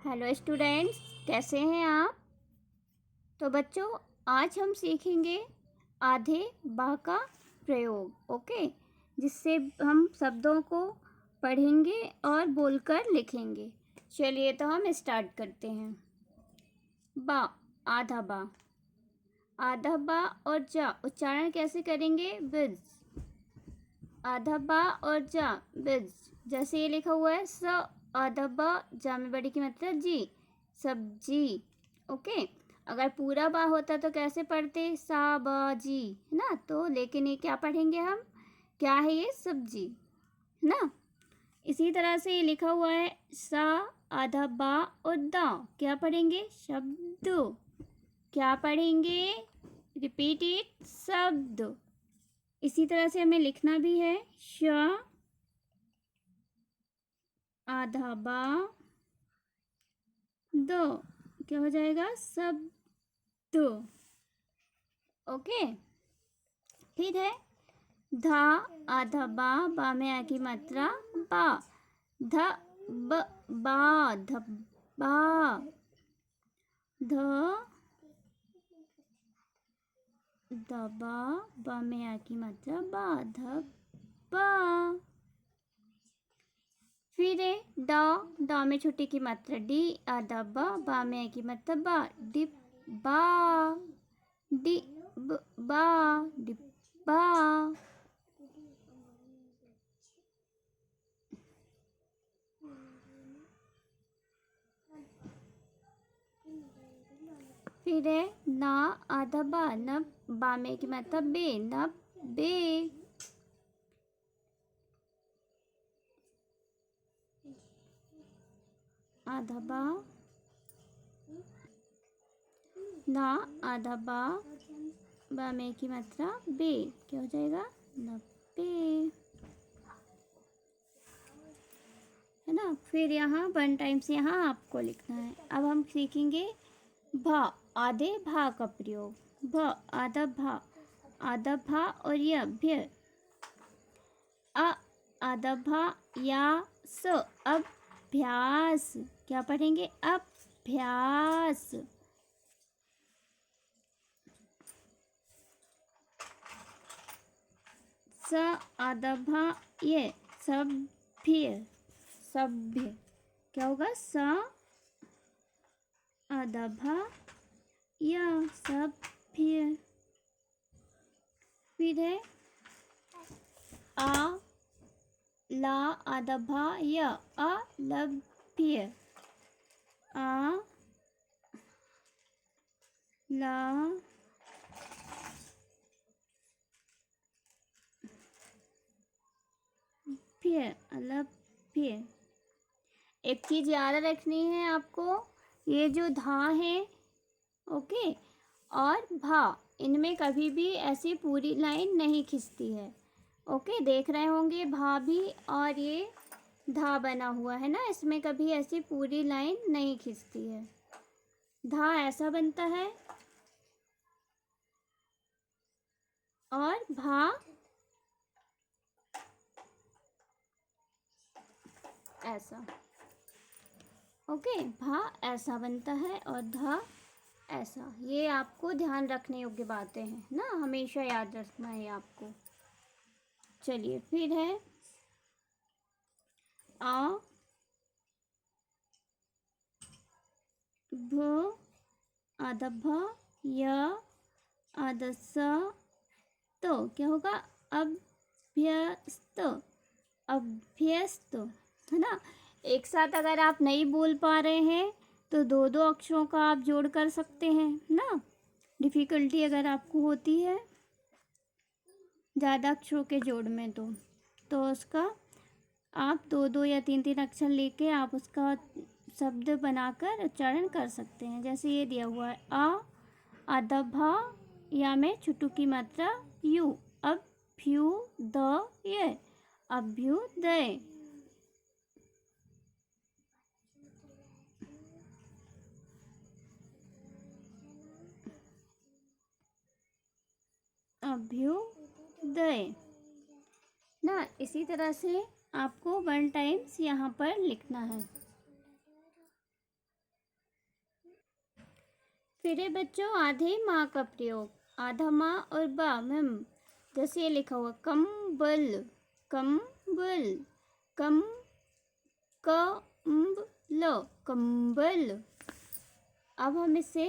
Hello students, कैसे हैं आप। तो बच्चों, आज हम सीखेंगे आधे बा का प्रयोग। ओके, जिससे हम शब्दों को पढ़ेंगे और बोलकर लिखेंगे। चलिए तो हम स्टार्ट करते हैं। बा, आधा बा। आधा बा और जा उच्चारण कैसे करेंगे? बिज। आधा बा और जा, बिज। जैसे ये लिखा हुआ है स आधा बा, जा में बड़ी की मतलब जी, सब्जी। ओके, अगर पूरा बा होता तो कैसे पढ़ते? सा बा जी, है ना। तो लेकिन ये क्या पढ़ेंगे हम? क्या है ये? सब्जी, है ना। इसी तरह से ये लिखा हुआ है सा आधा बा और दा, क्या पढ़ेंगे? शब्द। क्या पढ़ेंगे? रिपीट इट, शब्द। इसी तरह से हमें लिखना भी है श आधा बा दो, क्या हो जाएगा? शब्द। ओके, फिर है धा आधा बा, बा में आ की मात्रा बा, ध ब बा, धब्बा। ध दबा, बा में आ की मात्रा बा, धब्बा। फिर है डा, डा में छोटी की मात्रा डी, आधा बा, बा में आ की मात्रा बा, डिब्बा, डिब्बा, डिब्बा। फिर है ना आधा बा, नब, बा में की मतलब बे, नब बे। आधा बा, ना आधा बा, बा में की मात्रा बे, क्या हो जाएगा? नब्बे, है ना। फिर यहाँ 1 टाइम्स यहाँ आपको लिखना है। अब हम सीखेंगे भा, आधे भा का प्रयोग। भ आधा भा, आधा भा और य भ्य। अ आधा भा या स, अभ्यास। क्या पढ़ेंगे? अभ्यास। स आधा भा ये, सभ्य, सभ्य। क्या होगा? स आधा भा या, सभ्य। फिर है आ ला आधा भा या, अलभ्य। आ ला भ्य, अलभ्य। एक चीज याद रखनी है आपको, ये जो धा है, ओके, और भा, इनमें कभी भी ऐसी पूरी लाइन नहीं खिंचती है। ओके, देख रहे होंगे भा भी और ये धा बना हुआ है ना, इसमें कभी ऐसी पूरी लाइन नहीं खिंचती है। धा ऐसा बनता है और भा ऐसा। ओके, भा ऐसा बनता है और धा ऐसा। ये आपको ध्यान रखने योग्य बातें हैं ना, हमेशा याद रखना है आपको। चलिए, फिर है आ भ आधा भ या आधा स, तो क्या होगा? अभ्यस्त, अभ्यस्त, है ना। एक साथ अगर आप नहीं बोल पा रहे हैं तो दो दो अक्षरों का आप जोड़ कर सकते हैं ना। डिफ़िकल्टी अगर आपको होती है ज़्यादा अक्षरों के जोड़ में तो उसका आप दो दो या तीन तीन अक्षर लेके आप उसका शब्द बनाकर उच्चारण कर सकते हैं। जैसे ये दिया हुआ है आ आधा भा या में छुटू की मात्रा यू, अभ्युदय, अभ्युदय। अभ्युदय ना। इसी तरह से आपको 1 टाइम्स यहाँ पर लिखना है। फिर है बच्चों आधे माँ का प्रयोग, आधा माँ और बा मैम। जैसे ये लिखा हुआ कंबल, कंबल, कम कम्बल, कंबल। अब हम इसे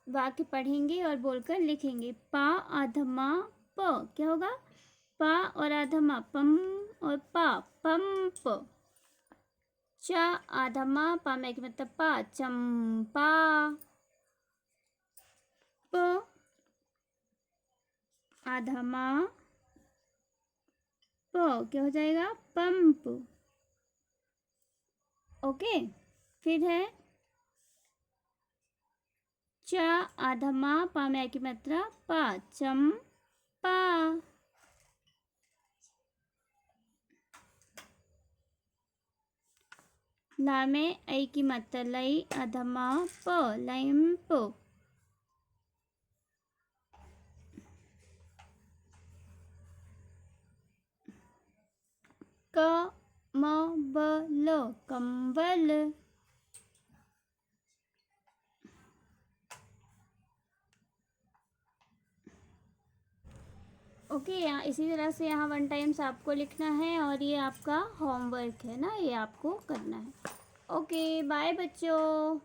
वाक्य पढ़ेंगे और बोलकर लिखेंगे। पा आधमा प क्या होगा? पा और आधमा पम और पा पंप। चा आधमा पा में एक मतलब पा चंपा। प आधमा प क्या हो जाएगा? पंप। ओके, फिर है च आधमा पा में की मात्रा पा चंपा। ला में ऐ की मात्रा लई अधमा प लैंप। क म ब ल कंबल। ओके, यहाँ इसी तरह से यहाँ 1 टाइम्स आपको लिखना है और ये आपका होमवर्क है ना, ये आपको करना है। ओके बाय बच्चों।